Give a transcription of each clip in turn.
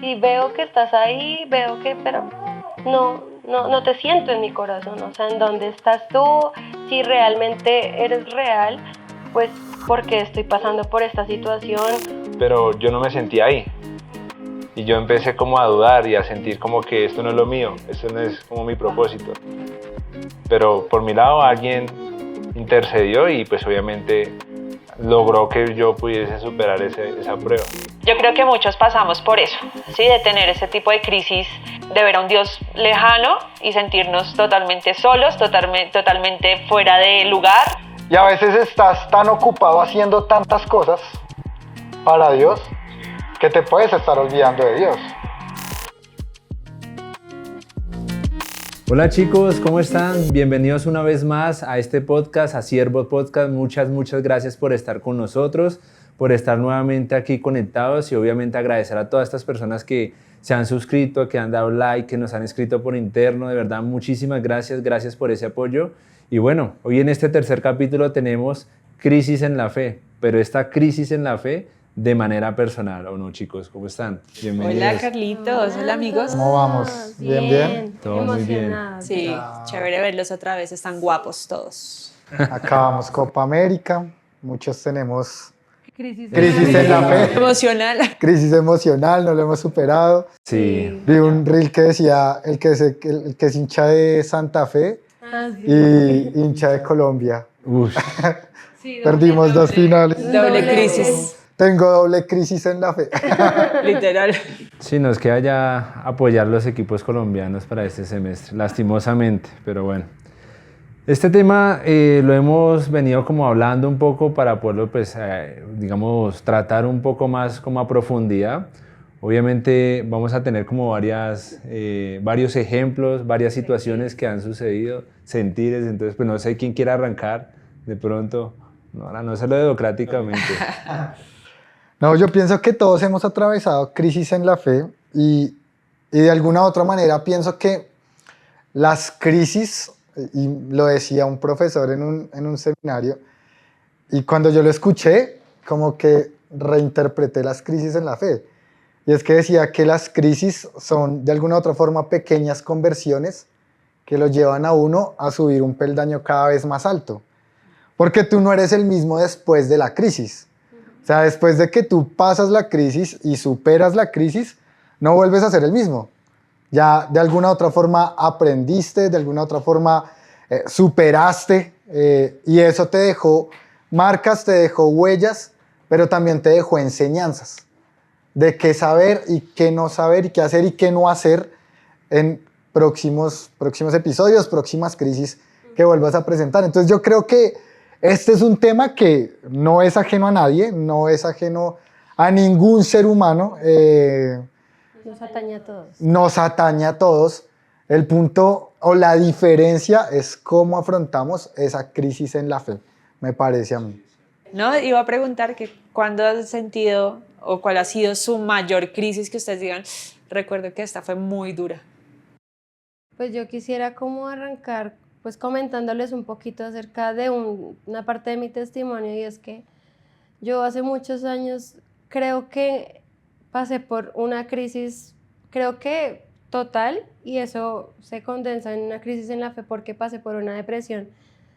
y veo que estás ahí, veo que, pero no te siento en mi corazón, o sea, en dónde estás tú, si realmente eres real, pues porque estoy pasando por esta situación. Pero yo no me sentía ahí. Y yo empecé como a dudar y a sentir como que esto no es lo mío, esto no es como mi propósito. Pero por mi lado alguien intercedió y pues obviamente logró que yo pudiese superar esa prueba. Yo creo que muchos pasamos por eso, ¿sí? De tener ese tipo de crisis, de ver a un Dios lejano y sentirnos totalmente solos, totalmente fuera de lugar. Y a veces estás tan ocupado haciendo tantas cosas para Dios que te puedes estar olvidando de Dios. Hola chicos, ¿cómo están? Bienvenidos una vez más a este podcast, a Siervos Podcast. Muchas gracias por estar con nosotros, por estar nuevamente aquí conectados y obviamente agradecer a todas estas personas que se han suscrito, que han dado like, que nos han escrito por interno. De verdad, muchísimas gracias por ese apoyo. Y bueno, hoy en este tercer capítulo tenemos crisis en la fe, pero esta crisis en la fe de manera personal, ¿o no, chicos? ¿Cómo están? Bienvenidos. Hola, Carlitos. Hola, amigos. ¿Cómo vamos? ¿Bien? Todo muy bien. Sí, chévere verlos otra vez. Están guapos todos. Acabamos Copa América. Muchos tenemos Crisis en la fe. Emocional. Crisis emocional, no lo hemos superado. Sí. Vi un reel que decía el que es hincha de Santa Fe sí. y hincha de Colombia. Uf. Sí, Perdimos dos finales. Doble crisis. Tengo doble crisis en la fe. Literal. Sí, nos queda ya apoyar los equipos colombianos para este semestre, lastimosamente, pero bueno. Este tema lo hemos venido como hablando un poco para poderlo, pues, digamos, tratar un poco más como a profundidad. Obviamente vamos a tener como varios ejemplos, varias situaciones que han sucedido, sentires, entonces pues no sé quién quiere arrancar de pronto, no hacerlo democráticamente. No, yo pienso que todos hemos atravesado crisis en la fe y de alguna u otra manera pienso que las crisis, y lo decía un profesor en un seminario, y cuando yo lo escuché, como que reinterpreté las crisis en la fe. Y es que decía que las crisis son de alguna u otra forma pequeñas conversiones que lo llevan a uno a subir un peldaño cada vez más alto. Porque tú no eres el mismo después de la crisis. O sea, después de que tú pasas la crisis y superas la crisis, no vuelves a ser el mismo. Ya de alguna u otra forma aprendiste, de alguna u otra forma superaste y eso te dejó marcas, te dejó huellas, pero también te dejó enseñanzas de qué saber y qué no saber y qué hacer y qué no hacer en próximos episodios, próximas crisis que vuelvas a presentar. Entonces yo creo que este es un tema que no es ajeno a nadie, no es ajeno a ningún ser humano. Nos atañe a todos. Nos atañe a todos. El punto o la diferencia es cómo afrontamos esa crisis en la fe, me parece a mí. No, iba a preguntar que cuándo has sentido o cuál ha sido su mayor crisis que ustedes digan, recuerdo que esta fue muy dura. Pues yo quisiera como arrancar pues comentándoles un poquito acerca de una parte de mi testimonio, y es que yo hace muchos años creo que pasé por una crisis, creo que total, y eso se condensa en una crisis en la fe porque pasé por una depresión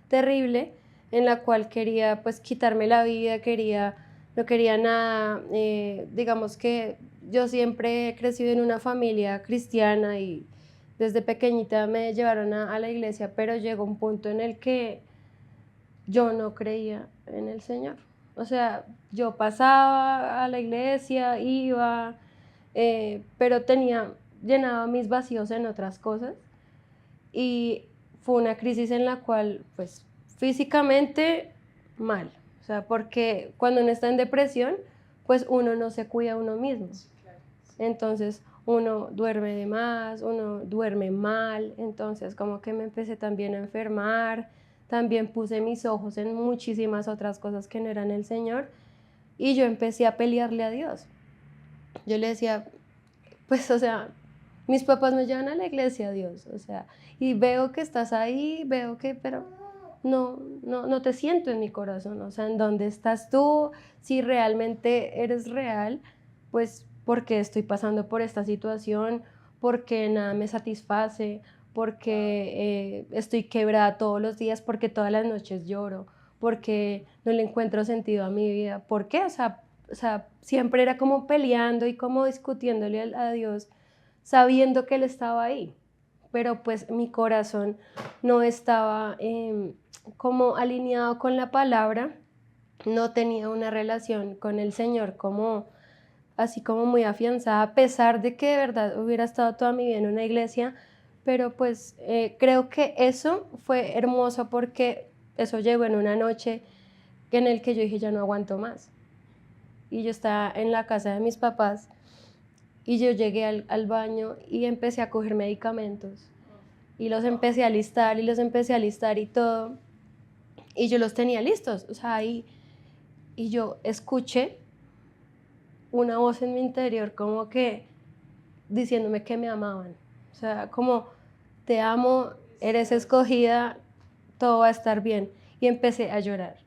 terrible en la cual quería pues quitarme la vida, no quería nada, digamos que yo siempre he crecido en una familia cristiana y desde pequeñita me llevaron a la iglesia, pero llegó un punto en el que yo no creía en el Señor. O sea, yo pasaba a la iglesia, iba, pero llenaba mis vacíos en otras cosas. Y fue una crisis en la cual, pues, físicamente mal. O sea, porque cuando uno está en depresión, pues uno no se cuida a uno mismo. Entonces, uno duerme de más, uno duerme mal, entonces como que me empecé también a enfermar, también puse mis ojos en muchísimas otras cosas que no eran el Señor y yo empecé a pelearle a Dios. Yo le decía, pues, o sea, mis papás me llevan a la iglesia, Dios, o sea, y veo que estás ahí, pero no te siento en mi corazón, o sea, ¿en dónde estás tú? Si realmente eres real, pues por qué estoy pasando por esta situación, porque nada me satisface, porque estoy quebrada todos los días, porque todas las noches lloro, porque no le encuentro sentido a mi vida. ¿Por qué? O sea, siempre era como peleando y como discutiéndole a Dios, sabiendo que Él estaba ahí. Pero pues mi corazón no estaba como alineado con la palabra, no tenía una relación con el Señor como así como muy afianzada, a pesar de que de verdad hubiera estado toda mi vida en una iglesia, pero pues creo que eso fue hermoso porque eso llegó en una noche en el que yo dije ya no aguanto más. Y yo estaba en la casa de mis papás y yo llegué al baño y empecé a coger medicamentos y los empecé a listar y los empecé a listar y todo, y yo los tenía listos, o sea, y yo escuché una voz en mi interior como que diciéndome que me amaban, o sea, como te amo, eres escogida, todo va a estar bien, y empecé a llorar.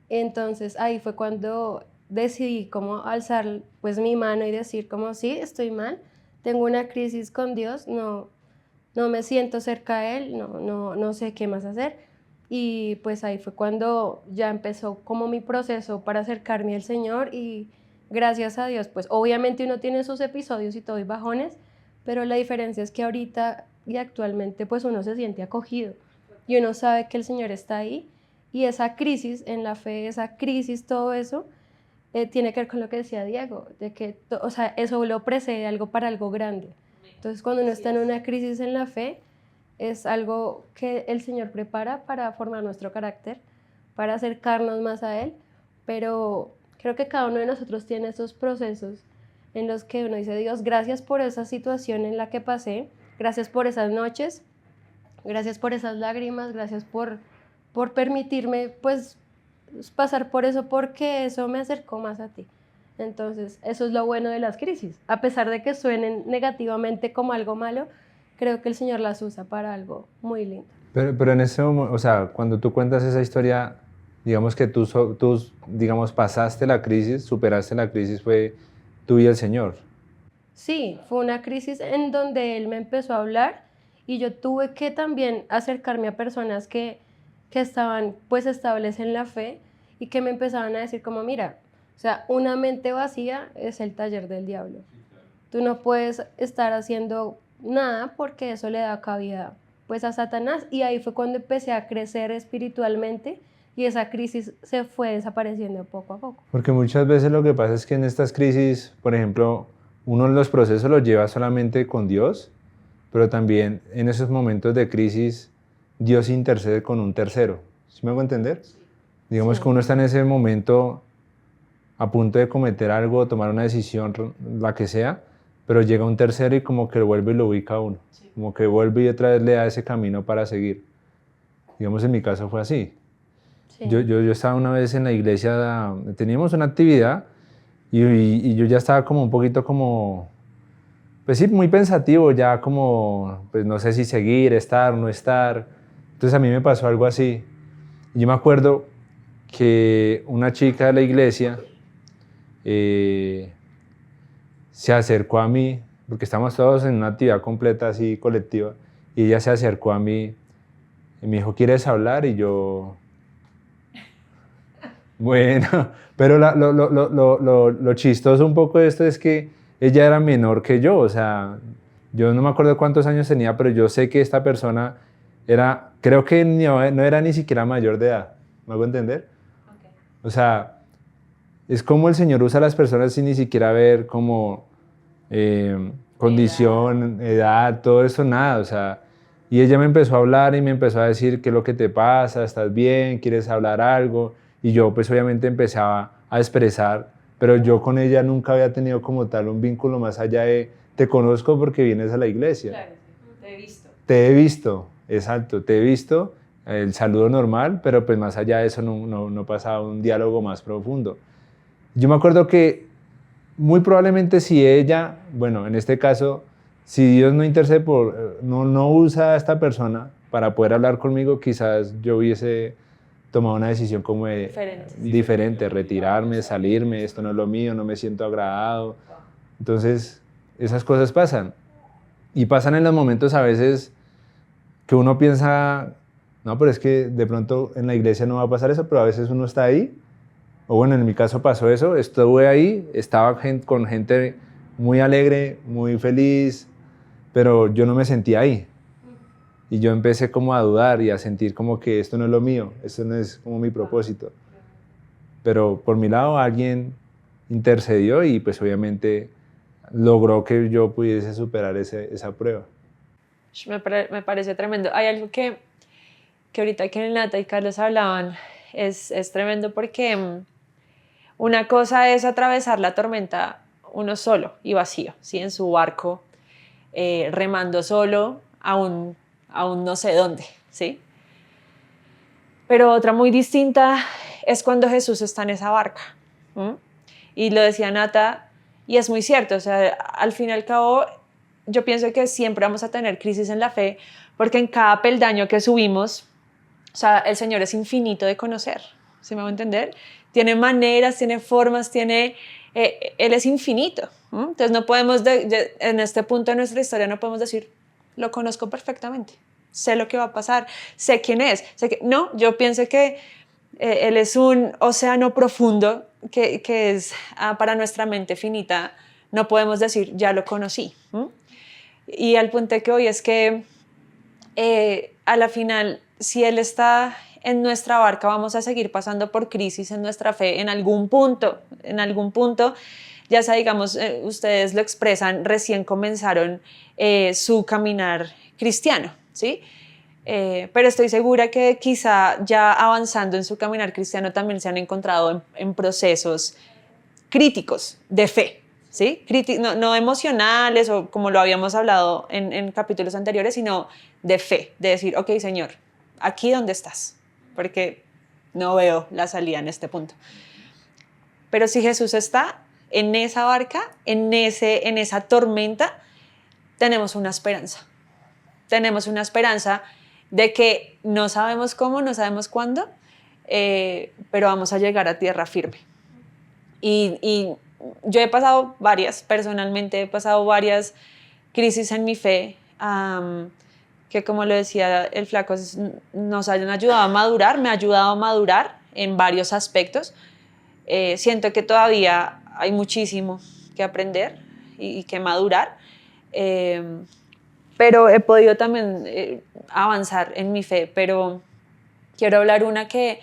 Entonces ahí fue cuando decidí como alzar pues mi mano y decir como sí, estoy mal, tengo una crisis con Dios, no me siento cerca de Él, no sé qué más hacer. Y pues ahí fue cuando ya empezó como mi proceso para acercarme al Señor, y gracias a Dios, pues obviamente uno tiene sus episodios y todo y bajones, pero la diferencia es que ahorita y actualmente pues uno se siente acogido y uno sabe que el Señor está ahí, y esa crisis en la fe, esa crisis, todo eso, tiene que ver con lo que decía Diego, de que o sea, eso lo precede algo para algo grande. Entonces cuando uno está en una crisis en la fe, es algo que el Señor prepara para formar nuestro carácter, para acercarnos más a Él, pero creo que cada uno de nosotros tiene esos procesos en los que uno dice, Dios, gracias por esa situación en la que pasé, gracias por esas noches, gracias por esas lágrimas, gracias por permitirme pues pasar por eso, porque eso me acercó más a ti. Entonces, eso es lo bueno de las crisis. A pesar de que suenen negativamente como algo malo, creo que el Señor las usa para algo muy lindo. Pero en ese momento, o sea, cuando tú cuentas esa historia, digamos que tú, digamos, pasaste la crisis, superaste la crisis, fue tú y el Señor. Sí, fue una crisis en donde Él me empezó a hablar y yo tuve que también acercarme a personas que estaban pues estables en la fe y que me empezaban a decir como, mira, o sea, una mente vacía es el taller del diablo. Tú no puedes estar haciendo nada porque eso le da cabida pues a Satanás, y ahí fue cuando empecé a crecer espiritualmente y esa crisis se fue desapareciendo poco a poco. Porque muchas veces lo que pasa es que en estas crisis, por ejemplo, uno los procesos los lleva solamente con Dios, pero también en esos momentos de crisis Dios intercede con un tercero. ¿Sí me hago entender? Sí. Digamos que uno está en ese momento a punto de cometer algo, tomar una decisión, la que sea, pero llega un tercero y como que vuelve y lo ubica a uno. Sí. Como que vuelve y otra vez le da ese camino para seguir. Digamos, en mi caso fue así. Sí. Yo estaba una vez en la iglesia, teníamos una actividad y yo ya estaba como un poquito como, pues sí, muy pensativo, ya como, pues no sé si seguir, estar, no estar. Entonces a mí me pasó algo así. Yo me acuerdo que una chica de la iglesia se acercó a mí, porque estamos todos en una actividad completa así colectiva, y ella se acercó a mí y me dijo, ¿quieres hablar? Y yo, bueno, pero lo chistoso un poco de esto es que ella era menor que yo, o sea, yo no me acuerdo cuántos años tenía, pero yo sé que esta persona era, creo que no era ni siquiera mayor de edad, ¿me hago entender? Okay. O sea, es como el Señor usa a las personas sin ni siquiera ver como condición, edad, todo eso, nada, o sea, y ella me empezó a hablar y me empezó a decir qué es lo que te pasa, estás bien, quieres hablar algo, y yo pues obviamente empezaba a expresar, pero yo con ella nunca había tenido como tal un vínculo más allá de te conozco porque vienes a la iglesia. Claro, te he visto. Te he visto, exacto, te he visto, el saludo normal, pero pues más allá de eso no pasaba un diálogo más profundo. Yo me acuerdo que muy probablemente si ella, bueno, en este caso, si Dios no intercede no usa a esta persona para poder hablar conmigo, quizás yo hubiese tomado una decisión como diferente, retirarme, salirme, esto no es lo mío, no me siento agradado, Entonces, esas cosas pasan. Y pasan en los momentos a veces que uno piensa, no, pero es que de pronto en la iglesia no va a pasar eso, pero a veces uno está ahí. O bueno, en mi caso pasó eso, estuve ahí, estaba con gente muy alegre, muy feliz, pero yo no me sentía ahí. Y yo empecé como a dudar y a sentir como que esto no es lo mío, esto no es como mi propósito. Pero por mi lado alguien intercedió y pues obviamente logró que yo pudiese superar esa prueba. Me parece tremendo. Hay algo que ahorita que Nata y Carlos hablaban, es tremendo porque una cosa es atravesar la tormenta uno solo y vacío, ¿sí? En su barco, remando solo, aún no sé dónde, ¿sí? Pero otra muy distinta es cuando Jesús está en esa barca. Y lo decía Nata, y es muy cierto, o sea, al fin y al cabo, yo pienso que siempre vamos a tener crisis en la fe, porque en cada peldaño que subimos, o sea, el Señor es infinito de conocer, ¿sí me va a entender? Tiene maneras, tiene formas, Él es infinito. Entonces no podemos, en este punto de nuestra historia, no podemos decir, lo conozco perfectamente, sé lo que va a pasar, sé quién es. No, yo pienso que Él es un océano profundo que es para nuestra mente finita, no podemos decir, ya lo conocí. Y al punto que hoy es que a la final, si Él está en nuestra barca, vamos a seguir pasando por crisis en nuestra fe en algún punto, ya sea, digamos, ustedes lo expresan, recién comenzaron su caminar cristiano, ¿sí? Pero estoy segura que quizá ya avanzando en su caminar cristiano también se han encontrado en procesos críticos de fe, ¿sí? No emocionales o como lo habíamos hablado en capítulos anteriores, sino de fe, de decir, ok, Señor, aquí donde estás, porque no veo la salida en este punto. Pero si Jesús está en esa barca, en esa tormenta, tenemos una esperanza. Tenemos una esperanza de que no sabemos cómo, no sabemos cuándo, pero vamos a llegar a tierra firme. Y yo he pasado personalmente he pasado varias crisis en mi fe, que como lo decía el flaco, nos han ayudado a madurar, me ha ayudado a madurar en varios aspectos. Siento que todavía hay muchísimo que aprender y que madurar, pero he podido también avanzar en mi fe. Pero quiero hablar una que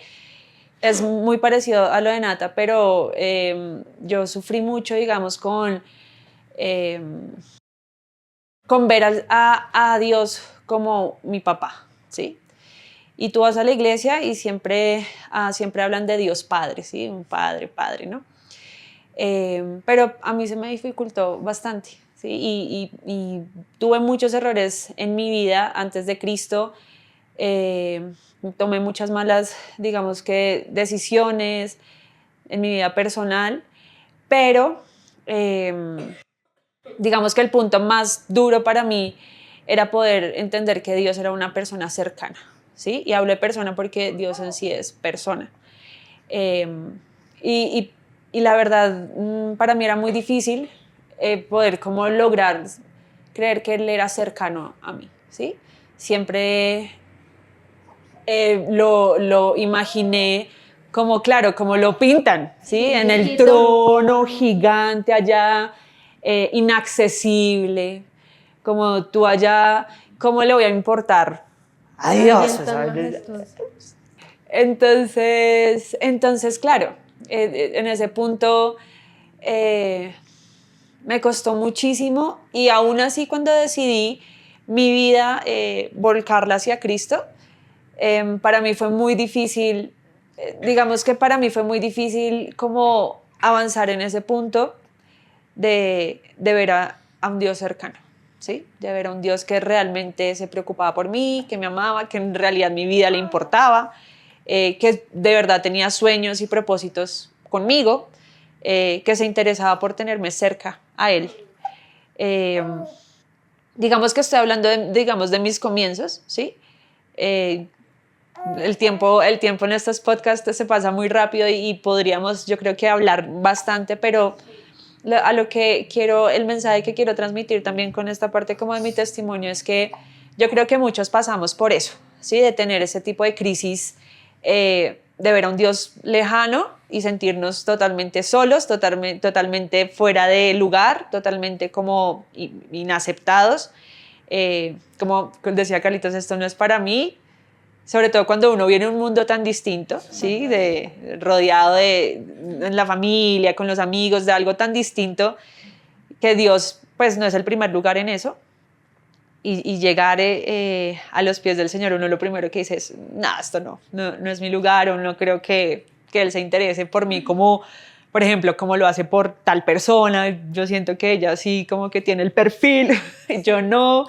es muy parecido a lo de Nata, pero yo sufrí mucho, digamos, con ver a Dios como mi papá, ¿sí? Y tú vas a la iglesia y siempre hablan de Dios Padre, ¿sí? Un padre, ¿no? Pero a mí se me dificultó bastante, ¿sí? Y tuve muchos errores en mi vida antes de Cristo. Tomé muchas malas, digamos que, decisiones en mi vida personal, pero digamos que el punto más duro para mí era poder entender que Dios era una persona cercana, ¿sí? Y hablo de persona porque Dios en sí es persona. Y la verdad, para mí era muy difícil poder como lograr creer que Él era cercano a mí, ¿sí? Siempre lo imaginé como, claro, como lo pintan, ¿sí? En el trono gigante allá, inaccesible, como tú allá, ¿cómo le voy a importar a Dios? Entonces, claro, en ese punto me costó muchísimo, y aún así cuando decidí mi vida volcarla hacia Cristo, para mí fue muy difícil, digamos que para mí fue muy difícil como avanzar en ese punto de ver a un Dios cercano, ¿sí? De ver a un Dios que realmente se preocupaba por mí, que me amaba, que en realidad mi vida le importaba, que de verdad tenía sueños y propósitos conmigo, que se interesaba por tenerme cerca a Él. Digamos que estoy hablando de mis comienzos, ¿sí? El tiempo en estos podcasts se pasa muy rápido y podríamos, yo creo que hablar bastante, pero a lo que quiero, el mensaje que quiero transmitir también con esta parte como de mi testimonio es que yo creo que muchos pasamos por eso, ¿sí? De tener ese tipo de crisis, de ver a un Dios lejano y sentirnos totalmente solos, totalmente fuera de lugar, totalmente como inaceptados. Como decía Carlitos, esto no es para mí, sobre todo cuando uno viene a un mundo tan distinto, ¿sí? Rodeado en la familia, con los amigos, de algo tan distinto, que Dios pues no es el primer lugar en eso. Y llegar a los pies del Señor, uno lo primero que dice es, nada, esto no es mi lugar, o no creo que Él se interese por mí como, por ejemplo, como lo hace por tal persona. Yo siento que ella sí como que tiene el perfil, yo no.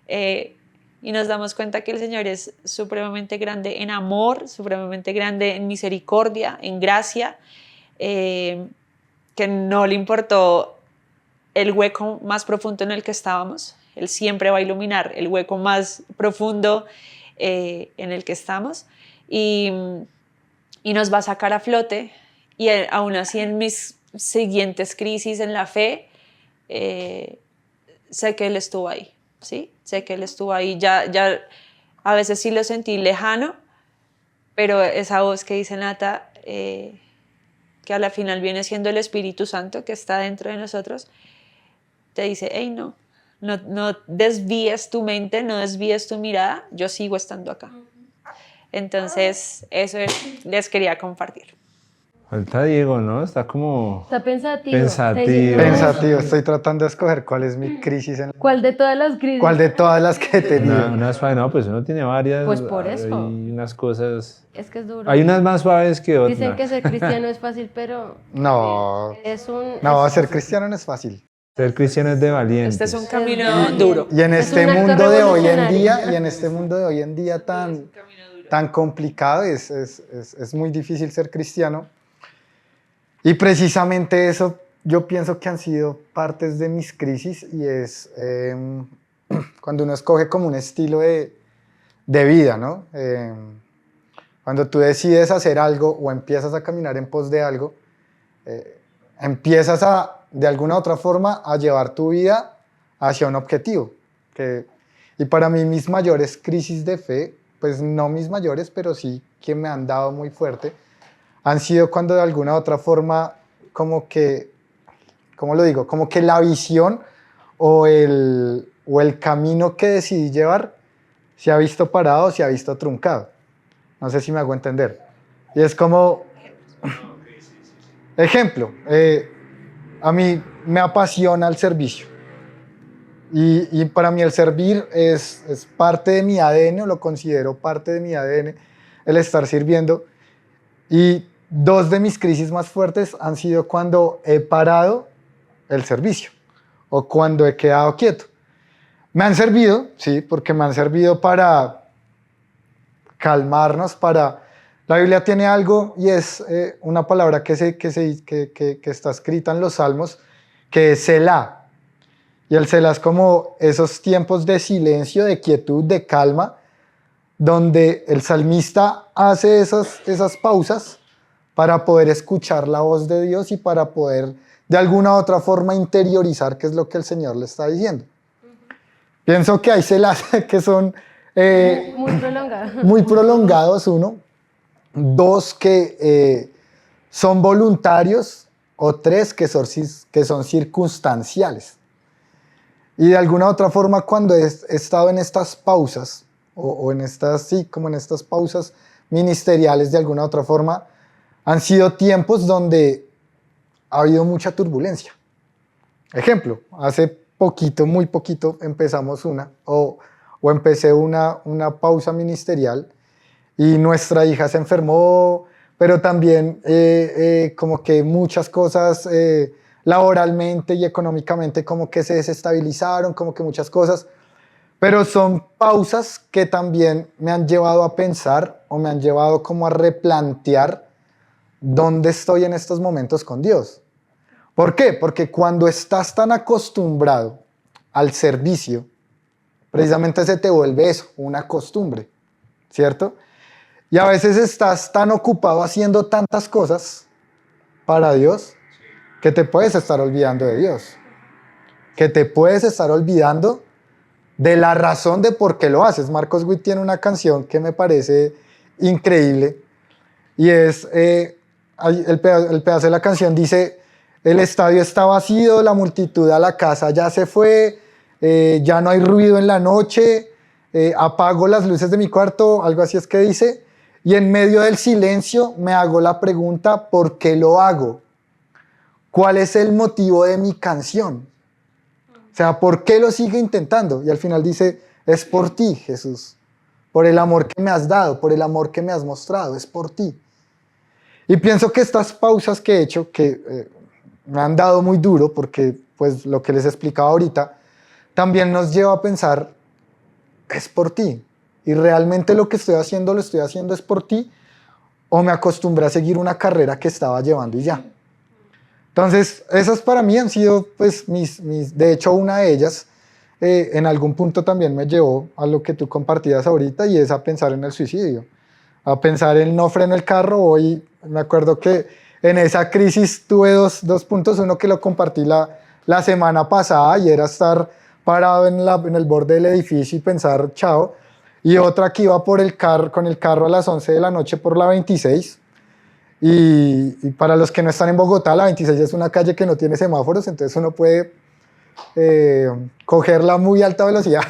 Y nos damos cuenta que el Señor es supremamente grande en amor, supremamente grande en misericordia, en gracia, que no le importó el hueco más profundo en el que estábamos. Él siempre va a iluminar el hueco más profundo en el que estamos y nos va a sacar a flote. Y aún así en mis siguientes crisis en la fe, sé que Él estuvo ahí, ¿sí? Sé que Él estuvo ahí. Ya a veces sí lo sentí lejano, pero esa voz que dice Nata, que a la final viene siendo el Espíritu Santo que está dentro de nosotros, te dice, hey, no desvíes tu mente, no desvíes tu mirada, yo sigo estando acá. Entonces, eso les quería compartir. Falta Diego, ¿no? Está como Está pensativo. pensativo. Pensativo, estoy tratando de escoger cuál es mi crisis, ¿Cuál de todas las crisis? cuál de todas las que he tenido. Una suave, no, pues uno tiene varias. Pues por eso. Hay unas cosas. Es que es duro. Hay unas más suaves que otras. Dicen que ser cristiano es fácil, pero No, ser cristiano no es fácil. Ser cristiano es de valientes. Este es un camino duro. Y en Es este un acto mundo de hoy en revolucionario. día, tan complicado, es muy difícil ser cristiano. Y precisamente eso yo pienso que han sido partes de mis crisis, y es cuando uno escoge como un estilo de vida, ¿no? Cuando tú decides hacer algo o empiezas a caminar en pos de algo, empiezas de alguna u otra forma a llevar tu vida hacia un objetivo. Y para mí mis mayores crisis de fe, pues no mis mayores, pero sí que me han dado muy fuerte, han sido cuando de alguna u otra forma como que, ¿cómo lo digo? Como que la visión o el camino que decidí llevar se ha visto parado, se ha visto truncado. No sé si me hago entender. Y es como, ejemplo, a mí me apasiona el servicio. Y para mí el servir es parte de mi ADN, o lo considero parte de mi ADN, el estar sirviendo. Y dos de mis crisis más fuertes han sido cuando he parado el servicio o cuando he quedado quieto. Me han servido, sí, porque me han servido para calmarnos, La Biblia tiene algo, y es una palabra que está escrita en los Salmos, que es Selah. Y el Selah es como esos tiempos de silencio, de quietud, de calma, donde el salmista hace esas pausas para poder escuchar la voz de Dios y para poder de alguna u otra forma interiorizar qué es lo que el Señor le está diciendo. Pienso que hay Selahs que son muy prolongados, uno. Dos, que son voluntarios, o tres, que son circunstanciales. Y de alguna u otra forma, cuando he estado en estas pausas, o en estas pausas ministeriales, de alguna u otra forma, han sido tiempos donde ha habido mucha turbulencia. Ejemplo, hace poquito, muy poquito, empezamos empecé una pausa ministerial, y nuestra hija se enfermó, pero también como que muchas cosas laboralmente y económicamente como que se desestabilizaron, como que muchas cosas. Pero son pausas que también me han llevado a pensar, o me han llevado como a replantear dónde estoy en estos momentos con Dios. ¿Por qué? Porque cuando estás tan acostumbrado al servicio, precisamente se te vuelve eso, una costumbre, ¿cierto? Y a veces estás tan ocupado haciendo tantas cosas para Dios que te puedes estar olvidando de Dios, que te puedes estar olvidando de la razón de por qué lo haces. Marcos Witt tiene una canción que me parece increíble y es, el pedazo de la canción dice: el estadio está vacío, la multitud a la casa ya se fue, ya no hay ruido en la noche, apago las luces de mi cuarto, algo así es que dice, y en medio del silencio me hago la pregunta: ¿por qué lo hago? ¿Cuál es el motivo de mi canción? O sea, ¿por qué lo sigue intentando? Y al final dice: es por ti, Jesús, por el amor que me has dado, por el amor que me has mostrado, es por ti. Y pienso que estas pausas que he hecho, que me han dado muy duro, porque pues lo que les explicaba ahorita, también nos lleva a pensar: es por ti. Y realmente lo estoy haciendo es por ti, o me acostumbré a seguir una carrera que estaba llevando y ya. Entonces, esas para mí han sido, pues, de hecho, una de ellas, en algún punto también me llevó a lo que tú compartías ahorita, y es a pensar en el suicidio, a pensar en no freno el carro. Hoy me acuerdo que en esa crisis tuve dos puntos, uno que lo compartí la semana pasada, y era estar parado en el borde del edificio y pensar chao, y otra que iba con el carro a las 11 de la noche por la 26, y para los que no están en Bogotá, la 26 es una calle que no tiene semáforos, entonces uno puede cogerla a muy alta velocidad,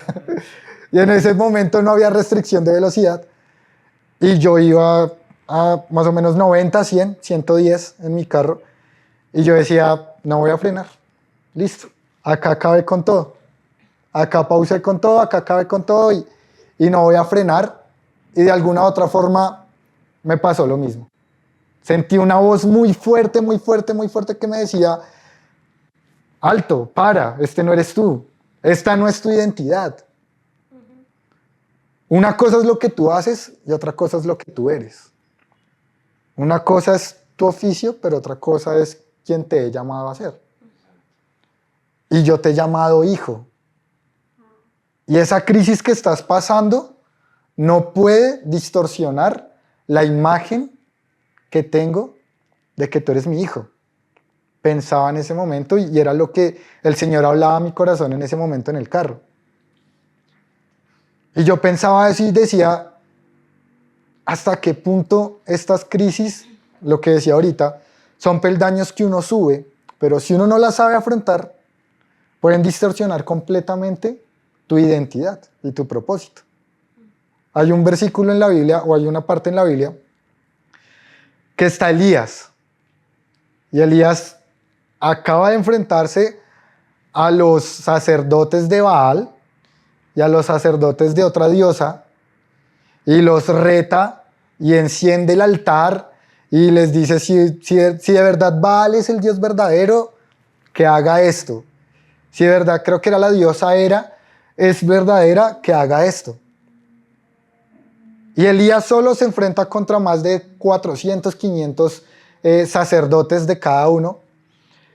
y en ese momento no había restricción de velocidad, y yo iba a más o menos 90, 100, 110 en mi carro, y yo decía: no voy a frenar, listo, acá acabé con todo, acá pausé con todo, acá acabé con todo, y no voy a frenar. Y de alguna u otra forma me pasó lo mismo. Sentí una voz muy fuerte, muy fuerte, muy fuerte, que me decía: alto, para, este no eres tú, esta no es tu identidad. Una cosa es lo que tú haces y otra cosa es lo que tú eres. Una cosa es tu oficio, pero otra cosa es quien te he llamado a ser. Y yo te he llamado hijo. Y esa crisis que estás pasando no puede distorsionar la imagen que tengo de que tú eres mi hijo. Pensaba en ese momento, y era lo que el Señor hablaba a mi corazón en ese momento en el carro. Y yo pensaba eso y decía: ¿hasta qué punto estas crisis, lo que decía ahorita, son peldaños que uno sube, pero si uno no las sabe afrontar, pueden distorsionar completamente tu identidad y tu propósito? Hay un versículo en la Biblia, o hay una parte en la Biblia, que está Elías. Y Elías acaba de enfrentarse a los sacerdotes de Baal y a los sacerdotes de otra diosa, y los reta y enciende el altar y les dice: si de verdad Baal es el Dios verdadero, que haga esto. Si de verdad, creo que era la diosa Hera, es verdadera, que haga esto. Y Elías solo se enfrenta contra más de 400, 500 sacerdotes de cada uno,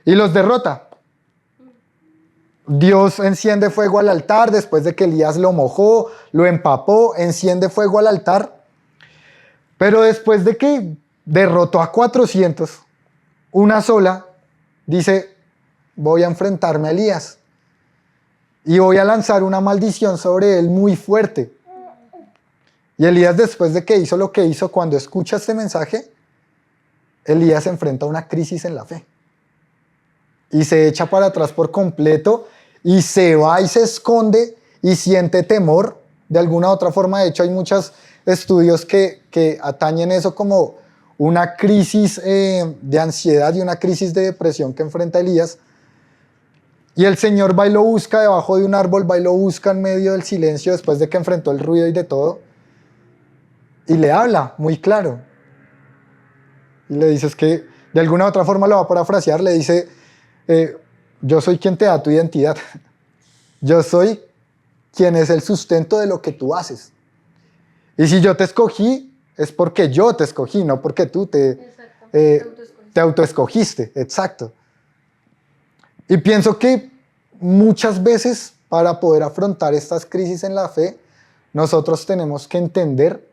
y los derrota. Dios enciende fuego al altar después de que Elías lo mojó, lo empapó, enciende fuego al altar. Pero después de que derrotó a 400, una sola, dice: voy a enfrentarme a Elías y voy a lanzar una maldición sobre él muy fuerte. Y Elías, después de que hizo lo que hizo, cuando escucha este mensaje, Elías se enfrenta a una crisis en la fe. Y se echa para atrás por completo, y se va y se esconde y siente temor de alguna u otra forma. De hecho, hay muchos estudios que atañen eso como una crisis de ansiedad y una crisis de depresión que enfrenta Elías. Y el Señor va y lo busca debajo de un árbol, va y lo busca en medio del silencio, después de que enfrentó el ruido y de todo, y le habla muy claro. Y le dice, es que de alguna u otra forma lo va a parafrasear, le dice: yo soy quien te da tu identidad. Yo soy quien es el sustento de lo que tú haces. Y si yo te escogí, es porque yo te escogí, no porque tú te autoescogiste. Exacto. Y pienso que muchas veces, para poder afrontar estas crisis en la fe, nosotros tenemos que entender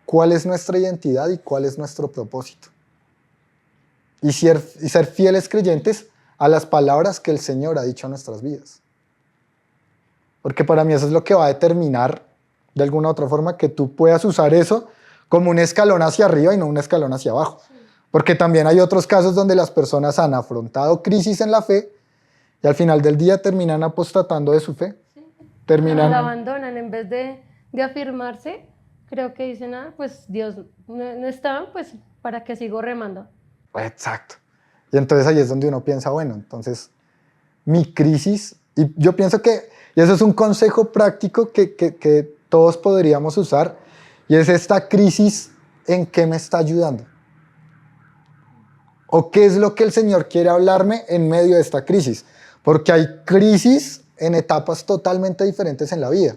cuál es nuestra identidad y cuál es nuestro propósito. y ser fieles creyentes a las palabras que el Señor ha dicho a nuestras vidas. Porque para mí eso es lo que va a determinar, de alguna u otra forma, que tú puedas usar eso como un escalón hacia arriba y no un escalón hacia abajo. Porque también hay otros casos donde las personas han afrontado crisis en la fe y al final del día terminan apostatando de su fe. La abandonan en vez de afirmarse. Creo que dicen, pues Dios no está, pues ¿para qué sigo remando? Exacto. Y entonces ahí es donde uno piensa, bueno, entonces mi crisis, y yo pienso que, y eso es un consejo práctico que todos podríamos usar, y es esta crisis, ¿en qué me está ayudando? ¿O qué es lo que el Señor quiere hablarme en medio de esta crisis? Porque hay crisis en etapas totalmente diferentes en la vida.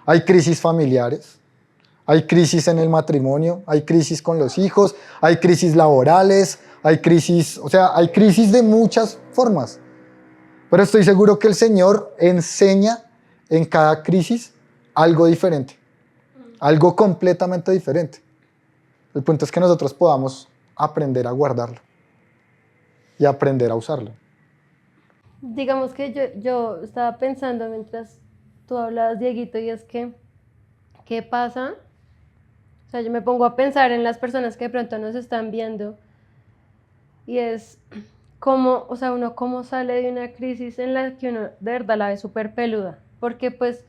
Hay crisis familiares, hay crisis en el matrimonio, hay crisis con los hijos, hay crisis laborales, hay crisis, o sea, hay crisis de muchas formas. Pero estoy seguro que el Señor enseña en cada crisis algo diferente, algo completamente diferente. El punto es que nosotros podamos aprender a guardarlo y aprender a usarlo. Digamos que yo estaba pensando mientras tú hablabas, Dieguito, y es que, ¿qué pasa? O sea, yo me pongo a pensar en las personas que de pronto nos están viendo y es cómo, o sea, uno cómo sale de una crisis en la que uno de verdad la ve súper peluda. Porque pues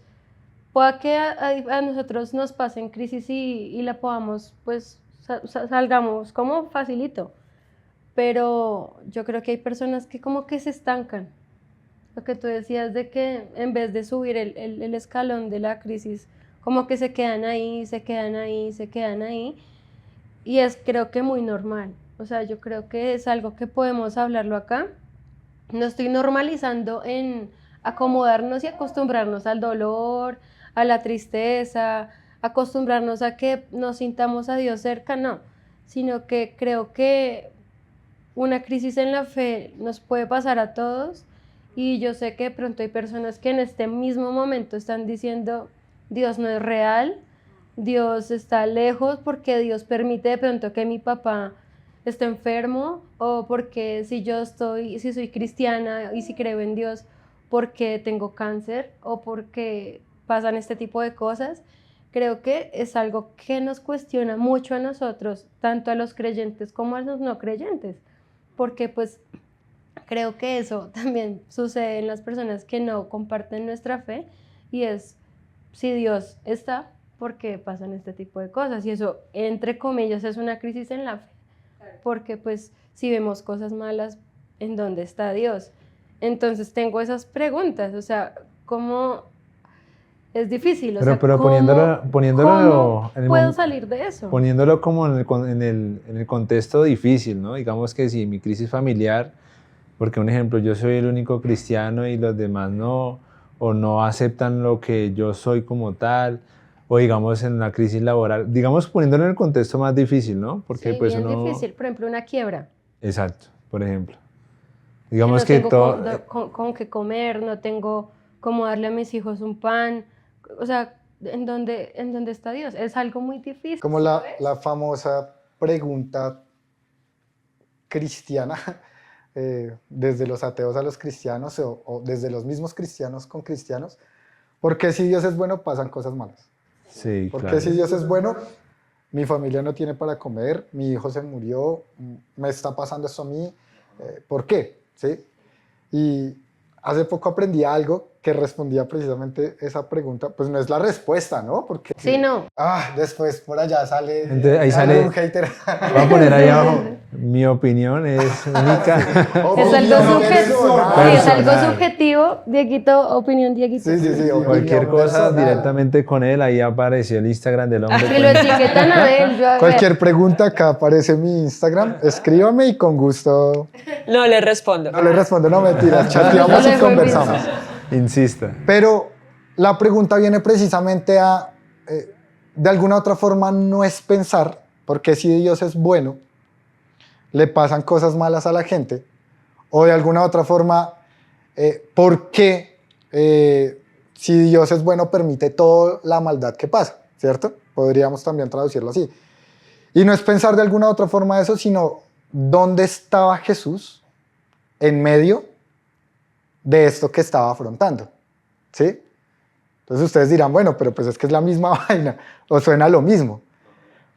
pueda que a nosotros nos pasen crisis y la podamos, pues salgamos como facilito. Pero yo creo que hay personas que como que se estancan. Lo que tú decías de que en vez de subir el escalón de la crisis, como que se quedan ahí, se quedan ahí, se quedan ahí. Y es creo que muy normal. O sea, yo creo que es algo que podemos hablarlo acá. No estoy normalizando en acomodarnos y acostumbrarnos al dolor, a la tristeza, acostumbrarnos a que nos sintamos a Dios cerca, no. Sino que creo que una crisis en la fe nos puede pasar a todos y yo sé que de pronto hay personas que en este mismo momento están diciendo Dios no es real, Dios está lejos porque Dios permite de pronto que mi papá esté enfermo o porque si soy cristiana y si creo en Dios porque tengo cáncer o porque pasan este tipo de cosas. Creo que es algo que nos cuestiona mucho a nosotros, tanto a los creyentes como a los no creyentes, porque pues creo que eso también sucede en las personas que no comparten nuestra fe y es si Dios está, ¿por qué pasan este tipo de cosas? Y eso, entre comillas, es una crisis en la fe, porque pues si vemos cosas malas, ¿en dónde está Dios? Entonces tengo esas preguntas, o sea, ¿cómo? Es difícil, o sea, pero ¿cómo puedo salir de eso? Poniéndolo como en el contexto difícil, ¿no? Digamos que si mi crisis familiar, porque un ejemplo, yo soy el único cristiano y los demás no, o no aceptan lo que yo soy como tal, o digamos en una crisis laboral, digamos poniéndolo en el contexto más difícil, ¿no? Porque sí, pues bien uno... difícil, por ejemplo, una quiebra. Exacto, por ejemplo. Digamos no que tengo todo... con qué comer, no tengo cómo darle a mis hijos un pan, o sea, ¿en dónde está Dios? Es algo muy difícil. Como la famosa pregunta cristiana, desde los ateos a los cristianos o desde los mismos cristianos con cristianos, ¿por qué si Dios es bueno pasan cosas malas? Sí, ¿Por claro. qué si Dios es bueno mi familia no tiene para comer, mi hijo se murió, me está pasando esto a mí? ¿Por qué? ¿Sí? Y hace poco aprendí algo que respondía precisamente esa pregunta, pues no es la respuesta, ¿no? Porque Sí, no. después por allá sale, Entonces, ahí sale un hater. Voy a poner ahí abajo, mi opinión es única. Es algo Personal. subjetivo, Dieguito, opinión Dieguito. Sí, Cualquier opinión cosa personal. directamente con él, ahí apareció el Instagram del hombre. Que lo etiquetan a él. Yo a ver. Cualquier pregunta, acá aparece mi Instagram, escríbame y con gusto. No le respondo. No le respondo, no mentiras, chateamos No y le fue conversamos. Insista. Pero la pregunta viene precisamente a, de alguna otra forma, no es pensar, porque si Dios es bueno, le pasan cosas malas a la gente, o de alguna otra forma, ¿por qué si Dios es bueno permite toda la maldad que pasa? ¿Cierto? Podríamos también traducirlo así. Y no es pensar de alguna otra forma eso, sino dónde estaba Jesús en medio de esto que estaba afrontando, ¿sí? Entonces ustedes dirán, bueno, pero pues es que es la misma vaina, o suena lo mismo.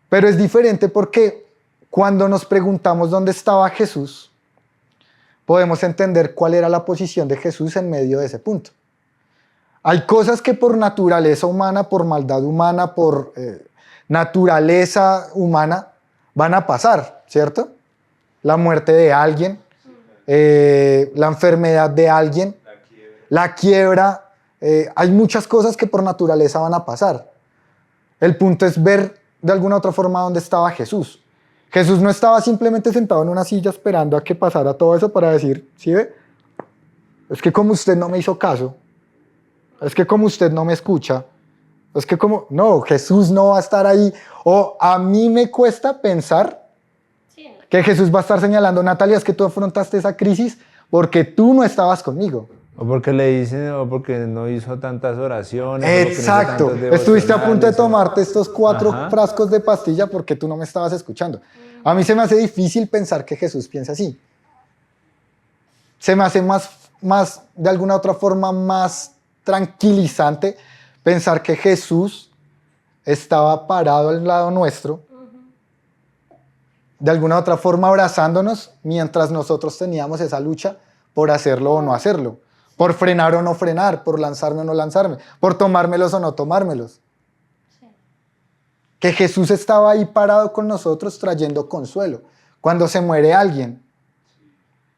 Pero es diferente porque cuando nos preguntamos dónde estaba Jesús, podemos entender cuál era la posición de Jesús en medio de ese punto. Hay cosas que por naturaleza humana, por maldad humana, por naturaleza humana, van a pasar, ¿cierto? La muerte de alguien, la enfermedad de alguien, la quiebra. Hay muchas cosas que por naturaleza van a pasar. El punto es ver de alguna otra forma dónde estaba Jesús. Jesús no estaba simplemente sentado en una silla esperando a que pasara todo eso para decir, ¿sí ve? Es que como usted no me hizo caso, es que como usted no me escucha, es que como... No, Jesús no va a estar ahí. O a mí me cuesta pensar que Jesús va a estar señalando, Natalia, es que tú afrontaste esa crisis porque tú no estabas conmigo. O porque le dicen, o porque no hizo tantas oraciones. Exacto. Estuviste a punto de tomarte estos 4 frascos de pastilla porque tú no me estabas escuchando. A mí se me hace difícil pensar que Jesús piensa así. Se me hace más, de alguna otra forma, más tranquilizante pensar que Jesús estaba parado al lado nuestro, de alguna otra forma abrazándonos mientras nosotros teníamos esa lucha por hacerlo o no hacerlo, por frenar o no frenar, por lanzarme o no lanzarme, por tomármelos o no tomármelos. Sí. Que Jesús estaba ahí parado con nosotros trayendo consuelo. Cuando se muere alguien,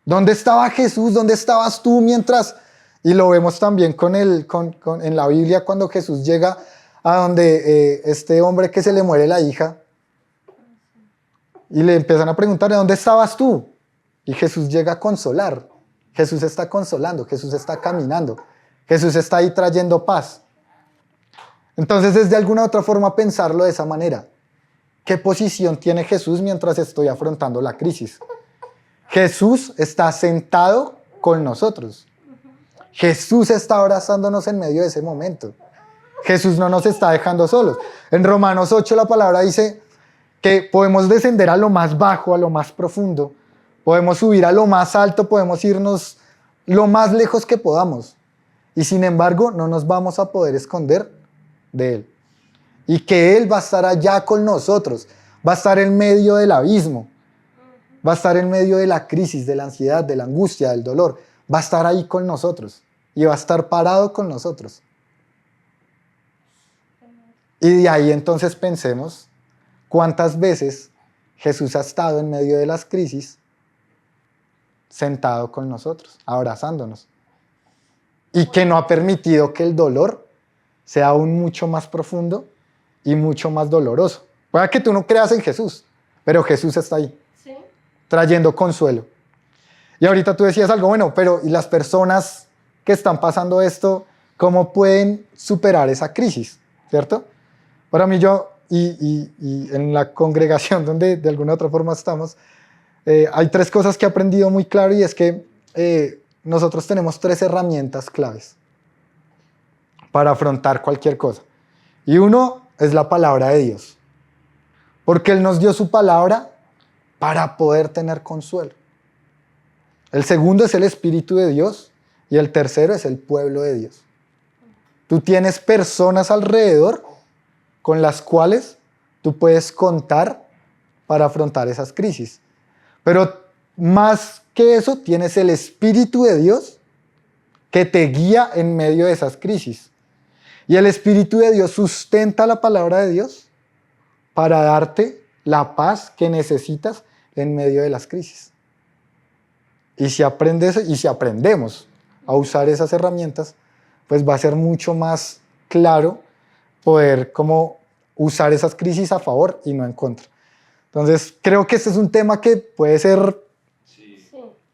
¿dónde estaba Jesús? ¿Dónde estabas tú mientras? Y lo vemos también en la Biblia cuando Jesús llega a donde este hombre que se le muere la hija y le empiezan a preguntar, ¿de dónde estabas tú? Y Jesús llega a consolar. Jesús está consolando, Jesús está caminando, Jesús está ahí trayendo paz. Entonces es de alguna otra forma pensarlo de esa manera. ¿Qué posición tiene Jesús mientras estoy afrontando la crisis? Jesús está sentado con nosotros. Jesús está abrazándonos en medio de ese momento. Jesús no nos está dejando solos. En Romanos 8 la palabra dice que podemos descender a lo más bajo, a lo más profundo. Podemos subir a lo más alto, podemos irnos lo más lejos que podamos. Y sin embargo, no nos vamos a poder esconder de Él. Y que Él va a estar allá con nosotros. Va a estar en medio del abismo. Va a estar en medio de la crisis, de la ansiedad, de la angustia, del dolor. Va a estar ahí con nosotros. Y va a estar parado con nosotros. Y de ahí entonces pensemos cuántas veces Jesús ha estado en medio de las crisis sentado con nosotros, abrazándonos. Y que no ha permitido que el dolor sea aún mucho más profundo y mucho más doloroso. Puede que tú no creas en Jesús, pero Jesús está ahí, ¿sí?, trayendo consuelo. Y ahorita tú decías algo, bueno, pero ¿y las personas que están pasando esto, cómo pueden superar esa crisis? ¿Cierto? Para mí y en la congregación donde de alguna otra forma estamos, hay 3 cosas que he aprendido muy claro y es que nosotros tenemos 3 herramientas claves para afrontar cualquier cosa. Y uno es la palabra de Dios, porque Él nos dio su palabra para poder tener consuelo. El segundo es el Espíritu de Dios y el tercero es el pueblo de Dios. Tú tienes personas alrededor con las cuales tú puedes contar para afrontar esas crisis. Pero más que eso, tienes el Espíritu de Dios que te guía en medio de esas crisis. Y el Espíritu de Dios sustenta la palabra de Dios para darte la paz que necesitas en medio de las crisis. Y si aprendemos a usar esas herramientas, pues va a ser mucho más claro poder cómo usar esas crisis a favor y no en contra. Entonces, creo que este es un tema que puede ser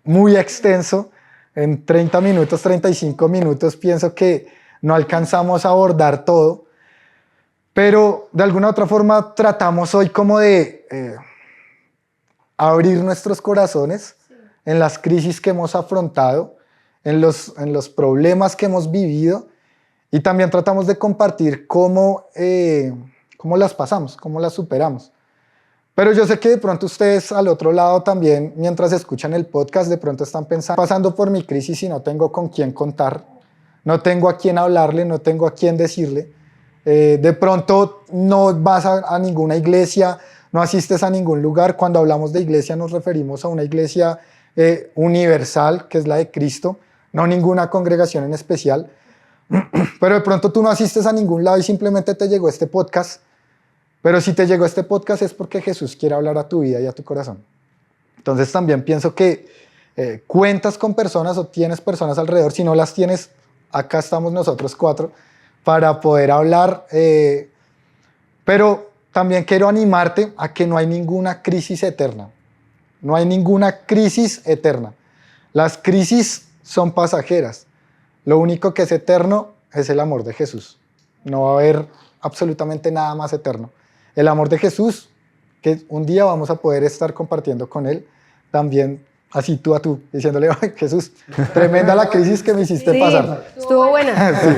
muy extenso. En 30 minutos, 35 minutos, pienso que no alcanzamos a abordar todo. Pero de alguna otra forma tratamos hoy como de abrir nuestros corazones en las crisis que hemos afrontado, en los problemas que hemos vivido. Y también tratamos de compartir cómo las pasamos, cómo las superamos. Pero yo sé que de pronto ustedes al otro lado también, mientras escuchan el podcast, de pronto están pasando por mi crisis y no tengo con quién contar, no tengo a quién hablarle, no tengo a quién decirle. De pronto no vas a ninguna iglesia, no asistes a ningún lugar. Cuando hablamos de iglesia nos referimos a una iglesia universal, que es la de Cristo, no ninguna congregación en especial. Pero de pronto tú no asistes a ningún lado y simplemente te llegó este podcast. Pero si te llegó este podcast es porque Jesús quiere hablar a tu vida y a tu corazón. Entonces también pienso que cuentas con personas o tienes personas alrededor. Si no las tienes, acá estamos nosotros 4 para poder hablar. Pero también quiero animarte a que no hay ninguna crisis eterna. No hay ninguna crisis eterna. Las crisis son pasajeras. Lo único que es eterno es el amor de Jesús. No va a haber absolutamente nada más eterno. El amor de Jesús, que un día vamos a poder estar compartiendo con Él, también así tú a tú, diciéndole, ay, Jesús, tremenda la crisis que me hiciste pasar. Estuvo buena. Sí,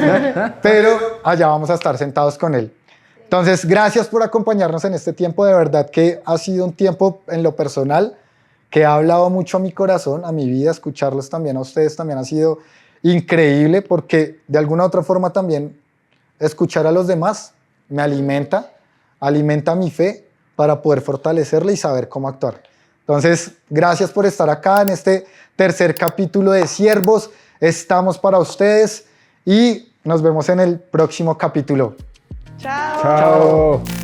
pero allá vamos a estar sentados con Él. Entonces, gracias por acompañarnos en este tiempo. De verdad que ha sido un tiempo en lo personal que ha hablado mucho a mi corazón, a mi vida. Escucharlos también a ustedes también ha sido increíble porque de alguna u otra forma también escuchar a los demás me alimenta mi fe para poder fortalecerla y saber cómo actuar. Entonces, gracias por estar acá en este tercer capítulo de Siervos. Estamos para ustedes y nos vemos en el próximo capítulo. Chao. Chao.